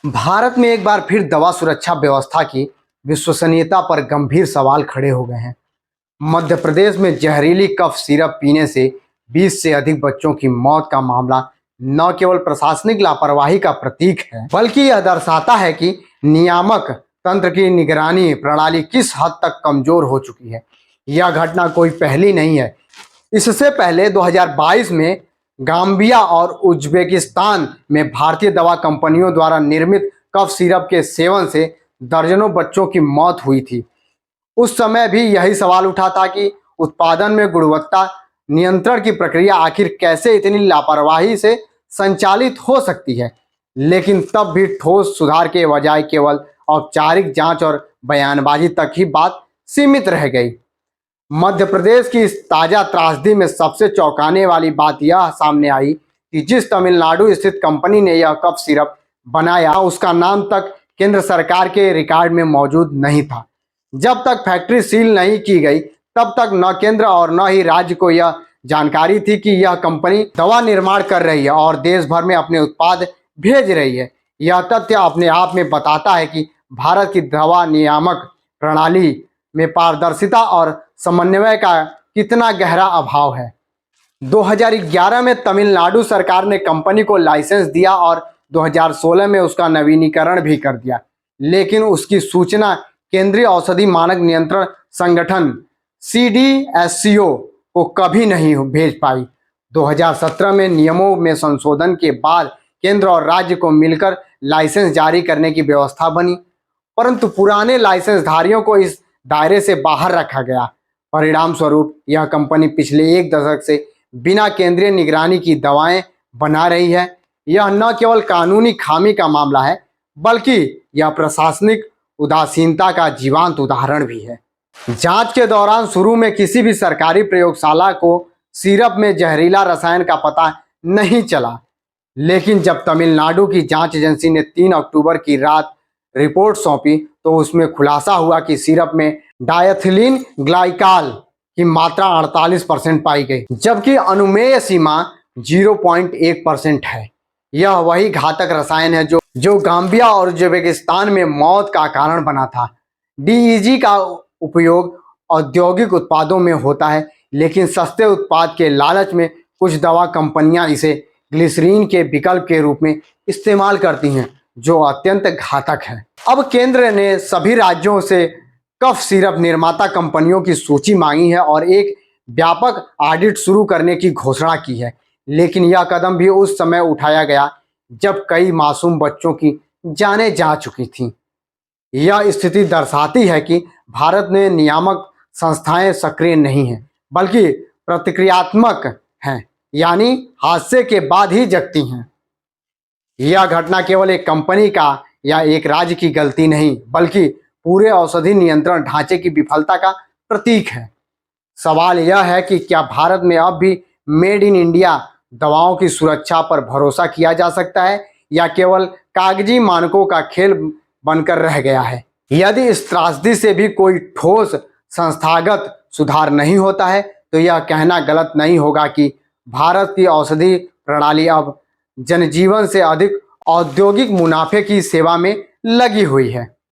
भारत में एक बार फिर दवा सुरक्षा व्यवस्था की विश्वसनीयता पर गंभीर सवाल खड़े हो गए हैं। मध्य प्रदेश में जहरीली कफ सिरप पीने से 20 से अधिक बच्चों की मौत का मामला न केवल प्रशासनिक लापरवाही का प्रतीक है, बल्कि यह दर्शाता है कि नियामक तंत्र की निगरानी प्रणाली किस हद तक कमजोर हो चुकी है। यह घटना कोई पहली नहीं है। इससे पहले 2022 में गाम्बिया और उज्बेकिस्तान में भारतीय दवा कंपनियों द्वारा निर्मित कफ सिरप के सेवन से दर्जनों बच्चों की मौत हुई थी। उस समय भी यही सवाल उठा था कि उत्पादन में गुणवत्ता नियंत्रण की प्रक्रिया आखिर कैसे इतनी लापरवाही से संचालित हो सकती है। लेकिन तब भी ठोस सुधार के बजाय केवल औपचारिक जांच और बयानबाजी तक ही बात सीमित रह गई। मध्य प्रदेश की इस ताजा त्रासदी में सबसे चौंकाने वाली बात यह सामने आई कि जिस तमिलनाडु स्थित कंपनी ने यह कफ सिरप बनाया, उसका नाम तक केंद्र सरकार के रिकॉर्ड में मौजूद नहीं था। जब तक फैक्ट्री सील नहीं की गई, तब तक न केंद्र और न ही राज्य को यह जानकारी थी कि यह कंपनी दवा निर्माण कर रही है और देश भर में अपने उत्पाद भेज रही है। यह तथ्य अपने आप में बताता है कि भारत की दवा नियामक प्रणाली में पारदर्शिता और समन्वय का कितना गहरा अभाव है। 2011 में तमिलनाडु सरकार ने कंपनी को लाइसेंस दिया और 2016 में उसका नवीनीकरण भी कर दिया, लेकिन उसकी सूचना केंद्रीय औषधि मानक नियंत्रण संगठन CDSCO को कभी नहीं भेज पाई। 2017 में नियमों में संशोधन के बाद केंद्र और राज्य को मिलकर लाइसेंस जारी करने की व्यवस्था बनी, परंतु पुराने लाइसेंसधारियों को इस दायरे से बाहर रखा गया। परिणाम स्वरूप यह कंपनी पिछले एक दशक से बिना केंद्रीय निगरानी की दवाएं बना रही है। यह न केवल कानूनी खामी का मामला है, बल्कि यह प्रशासनिक उदासीनता का जीवंत उदाहरण भी है। जांच के दौरान शुरू में किसी भी सरकारी प्रयोगशाला को सिरप में जहरीला रसायन का पता नहीं चला, लेकिन जब तमिलनाडु की जांच एजेंसी ने 3 अक्टूबर की रात रिपोर्ट सौंपी तो उसमें खुलासा हुआ कि सिरप में डायथिलीन ग्लाइकॉल की मात्रा 48% पाई गई, जबकि अनुमेय सीमा 0.1% है। यह वही घातक रसायन है जो गाम्बिया और उज्बेकिस्तान में मौत का कारण बना था। DEG का उपयोग औद्योगिक उत्पादों में होता है, लेकिन सस्ते उत्पाद के लालच में कुछ दवा कंपनियां इसे ग्लिसरीन के विकल्प के रूप में इस्तेमाल करती हैं, जो अत्यंत घातक है। अब केंद्र ने सभी राज्यों से कफ सिरप निर्माता कंपनियों की सूची मांगी है और एक व्यापक ऑडिट शुरू करने की घोषणा की है, लेकिन यह कदम भी उस समय उठाया गया जब कई मासूम बच्चों की जानें जा चुकी थीं। यह स्थिति दर्शाती है कि भारत में नियामक संस्थाएं सक्रिय नहीं हैं, बल्कि प्रतिक्रियात्मक हैं, यानी हादसे के बाद ही जगती हैं। यह घटना केवल एक कंपनी का या एक राज्य की गलती नहीं, बल्कि पूरे औषधि नियंत्रण ढांचे की विफलता का प्रतीक है। सवाल यह है कि क्या भारत में अब भी मेड इन इंडिया दवाओं की सुरक्षा पर भरोसा किया जा सकता है, या केवल कागजी मानकों का खेल बनकर रह गया है। यदि इस त्रासदी से भी कोई ठोस संस्थागत सुधार नहीं होता है, तो यह कहना गलत नहीं होगा कि भारत की औषधि प्रणाली अब जनजीवन से अधिक औद्योगिक मुनाफे की सेवा में लगी हुई है।